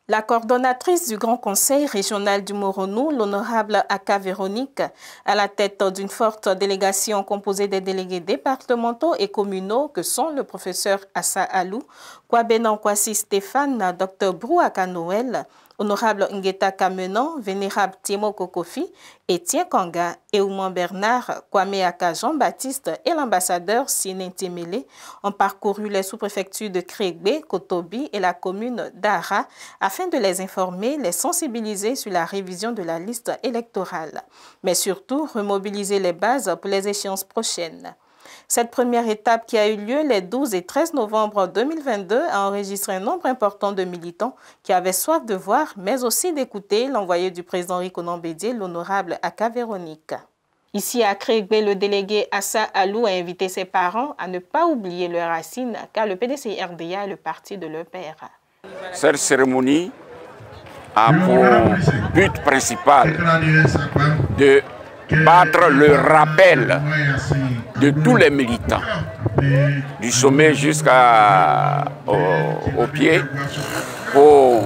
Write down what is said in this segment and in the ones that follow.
La coordonnatrice du Grand Conseil régional du Moronou, l'honorable Aka Véronique, à la tête d'une forte délégation composée des délégués départementaux et communaux que sont le professeur Assa Alou, Kwabenan Kwasi Stéphane, Dr Brou Aka Noël, honorable Ngeta Kamenan, vénérable Timo Kokofi, Étienne Kanga, Eouman Bernard, Kwame Aka Jean-Baptiste et l'ambassadeur Sine Temele ont parcouru les sous-préfectures de Krégbe, Kotobi et la commune d'Ara afin de les informer, les sensibiliser sur la révision de la liste électorale, mais surtout remobiliser les bases pour les échéances prochaines. Cette première étape qui a eu lieu les 12 et 13 novembre 2022 a enregistré un nombre important de militants qui avaient soif de voir, mais aussi d'écouter l'envoyé du président Rikonan Bédié, l'honorable Aka Véronique. Ici à Krégbe, le délégué Assa Alou a invité ses parents à ne pas oublier leurs racines car le PDCI-RDA est le parti de leur père. Cette cérémonie a pour but principal de battre le rappel de tous les militants, du sommet jusqu'au pied, pour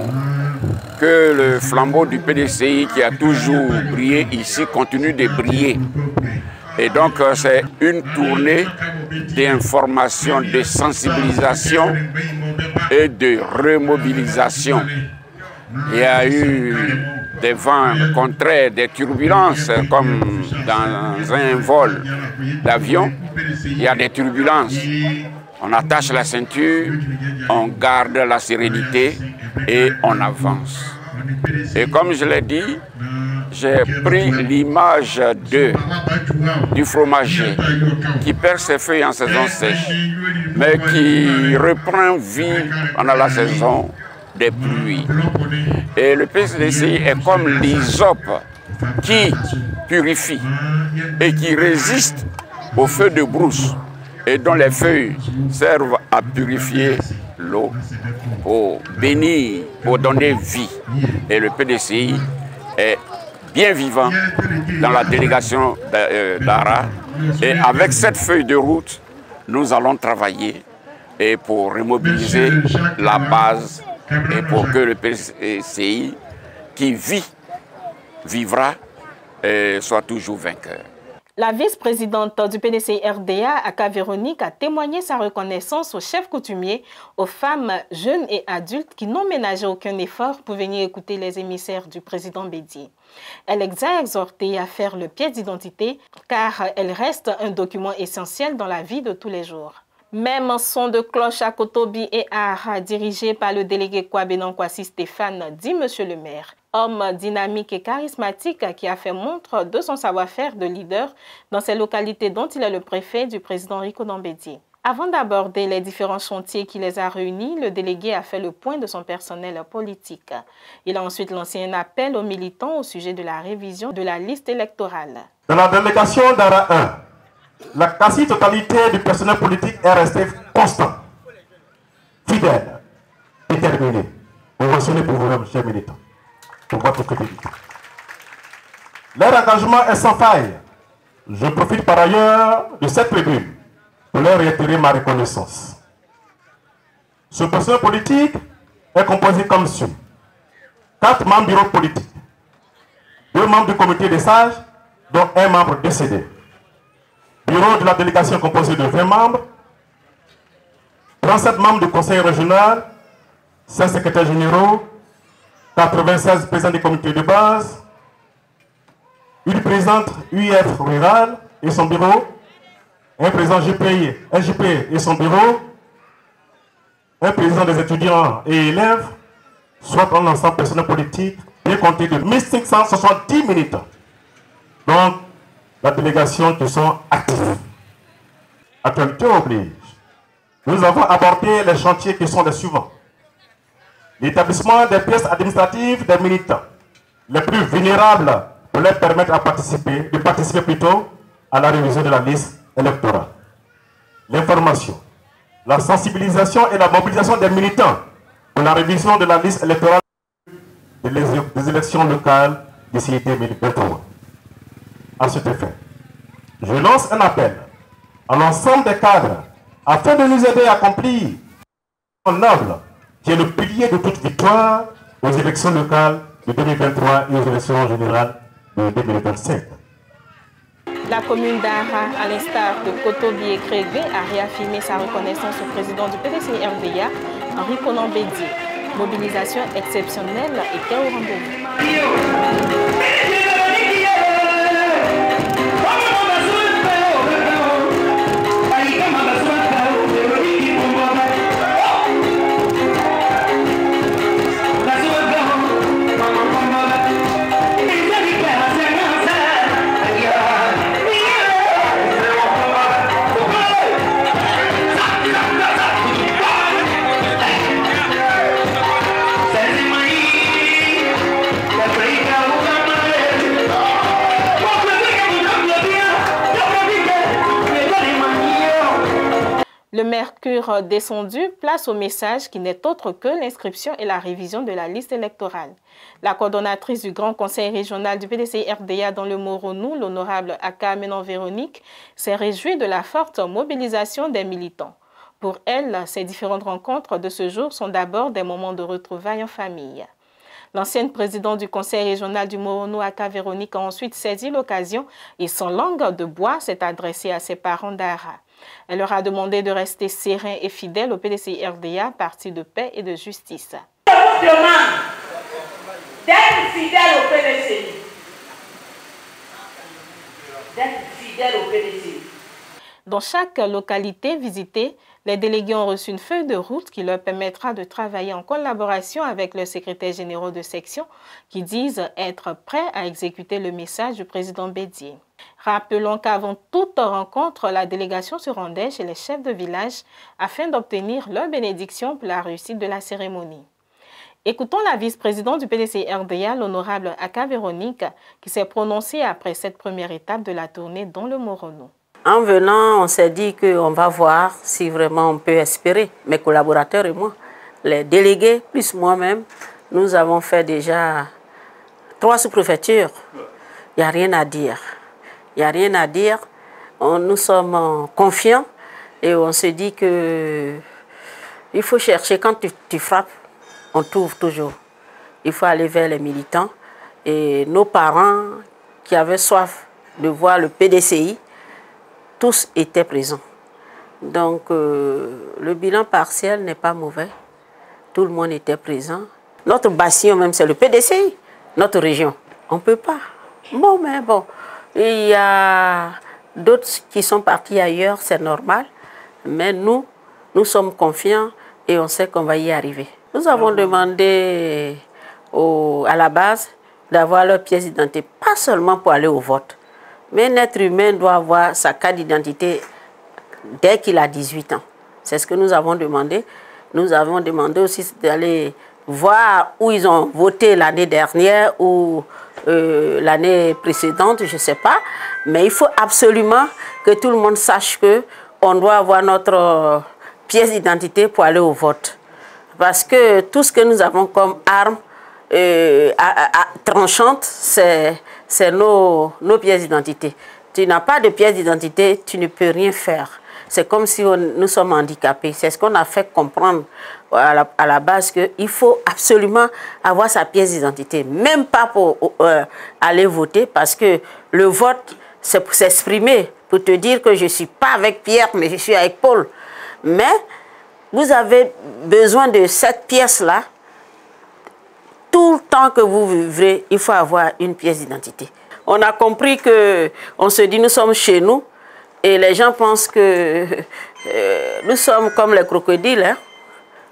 que le flambeau du PDCI qui a toujours brillé ici continue de briller. Et donc c'est une tournée d'information, de sensibilisation et de remobilisation. Il y a eu des vents contraires, des turbulences, comme dans un vol d'avion. Il y a des turbulences. On attache la ceinture, on garde la sérénité et on avance. Et comme je l'ai dit, j'ai pris l'image du fromager qui perd ses feuilles en saison sèche, mais qui reprend vie pendant la saison des pluies. Et le PDCI est comme l'hysope qui purifie et qui résiste au feu de brousse et dont les feuilles servent à purifier l'eau, pour bénir, pour donner vie. Et le PDCI est bien vivant dans la délégation d'Ara. Et avec cette feuille de route, nous allons travailler et pour remobiliser la base et pour que le PDCI qui vivra, soit toujours vainqueur. La vice-présidente du PDCI-RDA, Aka Véronique, a témoigné sa reconnaissance aux chefs coutumiers, aux femmes jeunes et adultes qui n'ont ménagé aucun effort pour venir écouter les émissaires du président Bédié. Elle les a exhortés à faire le pièce d'identité car elle reste un document essentiel dans la vie de tous les jours. Même son de cloche à Kotobi et Ara, dirigé par le délégué Kwabenan Kwasi Stéphane, dit Monsieur le maire. Homme dynamique et charismatique qui a fait montre de son savoir-faire de leader dans ces localités dont il est le préfet du président Rikonan Bédié. Avant d'aborder les différents chantiers qui les a réunis, le délégué a fait le point de son personnel politique. Il a ensuite lancé un appel aux militants au sujet de la révision de la liste électorale. Dans la délégation d'Ara 1, la quasi-totalité du personnel politique est restée constant, fidèle, déterminé. Vous recevez pour vous-même, chers militants, pour votre crédibilité. Leur engagement est sans faille. Je profite par ailleurs de cette tribune pour leur réitérer ma reconnaissance. Ce personnel politique est composé comme suit. 4 membres du bureau politique, 2 membres du comité des sages, dont un membre décédé. Bureau de la délégation composé de 20 membres, 37 membres du conseil régional, 16 secrétaires généraux, 96 présidents des comités de base, une présidente UIF rural et son bureau, un président SGP et son bureau, un président des étudiants et élèves, soit un ensemble personnel politique bien compté de 1570 militants. Donc, la délégation qui sont actifs. Actualité oblige. Nous avons abordé les chantiers qui sont les suivants. L'établissement des pièces administratives des militants les plus vulnérables pour leur permettre de participer plutôt à la révision de la liste électorale. L'information, la sensibilisation et la mobilisation des militants pour la révision de la liste électorale des élections locales d'ici 2023. à cet effet. Je lance un appel à l'ensemble des cadres afin de nous aider à accomplir un noble qui est le pilier de toute victoire aux élections locales de 2023 et aux élections générales de 2027. La commune d'Ara, à l'instar de Kotobi et Crégué, a réaffirmé sa reconnaissance au président du PDC-RDA, Henri Konan Bédié. Mobilisation exceptionnelle et quel rendez-vous. Le mercure descendu place au message qui n'est autre que l'inscription et la révision de la liste électorale. La coordonnatrice du Grand Conseil régional du PDC-RDA dans le Moronou, l'honorable Aka Menon Véronique, s'est réjouie de la forte mobilisation des militants. Pour elle, ces différentes rencontres de ce jour sont d'abord des moments de retrouvailles en famille. L'ancienne présidente du Conseil régional du Moronou, Aka Véronique, a ensuite saisi l'occasion et sans langue de bois s'est adressée à ses parents d'Ara. Elle leur a demandé de rester sereins et fidèles au PDC-RDA, parti de paix et de justice. Je vous demande d'être fidèle au PDC. D'être fidèle au PDC. Dans chaque localité visitée, les délégués ont reçu une feuille de route qui leur permettra de travailler en collaboration avec leurs secrétaires généraux de section qui disent être prêts à exécuter le message du président Bédié. Rappelons qu'avant toute rencontre, la délégation se rendait chez les chefs de village afin d'obtenir leur bénédiction pour la réussite de la cérémonie. Écoutons la vice-présidente du PDC-RDA, l'honorable Aka Véronique, qui s'est prononcée après cette première étape de la tournée dans le Moronou. En venant, on s'est dit qu'on va voir si vraiment on peut espérer. Mes collaborateurs et moi, les délégués, plus moi-même, nous avons fait déjà 3 sous-préfectures. Il n'y a rien à dire. Il n'y a rien à dire. Nous sommes confiants et on se dit qu'il faut chercher. Quand tu frappes, on trouve toujours. Il faut aller vers les militants. Et nos parents qui avaient soif de voir le PDCI, tous étaient présents. Donc, le bilan partiel n'est pas mauvais. Tout le monde était présent. Notre bastion même, c'est le PDCI, notre région. On ne peut pas. Bon, mais bon. Il y a d'autres qui sont partis ailleurs, c'est normal. Mais nous sommes confiants et on sait qu'on va y arriver. Nous avons demandé à la base d'avoir leur pièce d'identité, pas seulement pour aller au vote. Mais un être humain doit avoir sa carte d'identité dès qu'il a 18 ans. C'est ce que nous avons demandé. Nous avons demandé aussi d'aller voir où ils ont voté l'année dernière ou l'année précédente, je ne sais pas. Mais il faut absolument que tout le monde sache qu'on doit avoir notre pièce d'identité pour aller au vote. Parce que tout ce que nous avons comme arme tranchante, c'est nos pièces d'identité. Tu n'as pas de pièce d'identité, tu ne peux rien faire. C'est comme si nous sommes handicapés. C'est ce qu'on a fait comprendre à la base, qu'il faut absolument avoir sa pièce d'identité. Même pas pour aller voter, parce que le vote, c'est pour s'exprimer, pour te dire que je ne suis pas avec Pierre, mais je suis avec Paul. Mais vous avez besoin de cette pièce-là. Tout le temps que vous vivrez, il faut avoir une pièce d'identité. On a compris qu'on se dit nous sommes chez nous et les gens pensent que nous sommes comme les crocodiles. Hein?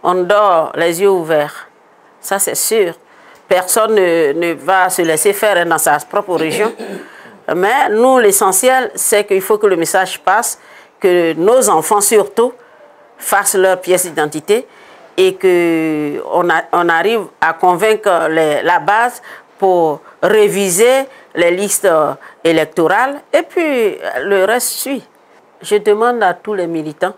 On dort les yeux ouverts. Ça c'est sûr. Personne ne va se laisser faire dans sa propre région. Mais nous, l'essentiel, c'est qu'il faut que le message passe, que nos enfants surtout fassent leur pièce d'identité et qu'on arrive à convaincre la base pour réviser les listes électorales et puis le reste suit. Je demande à tous les militants,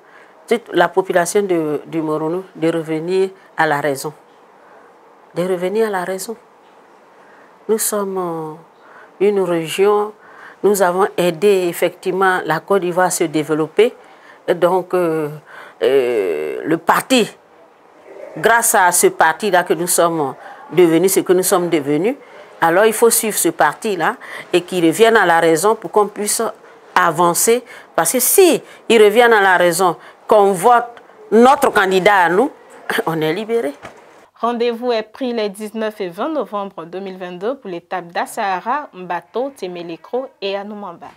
toute la population du Moronou, de revenir à la raison. De revenir à la raison. Nous sommes une région nous avons aidé effectivement la Côte d'Ivoire à se développer. Et donc, le parti, grâce à ce parti-là que nous sommes devenus, ce que nous sommes devenus, alors il faut suivre ce parti-là et qu'il revienne à la raison pour qu'on puisse avancer. Parce que si ils reviennent à la raison, qu'on vote notre candidat à nous, on est libéré. Rendez-vous est pris les 19 et 20 novembre 2022 pour l'étape d'Assahara, Mbato, Temelekro et Anoumamba.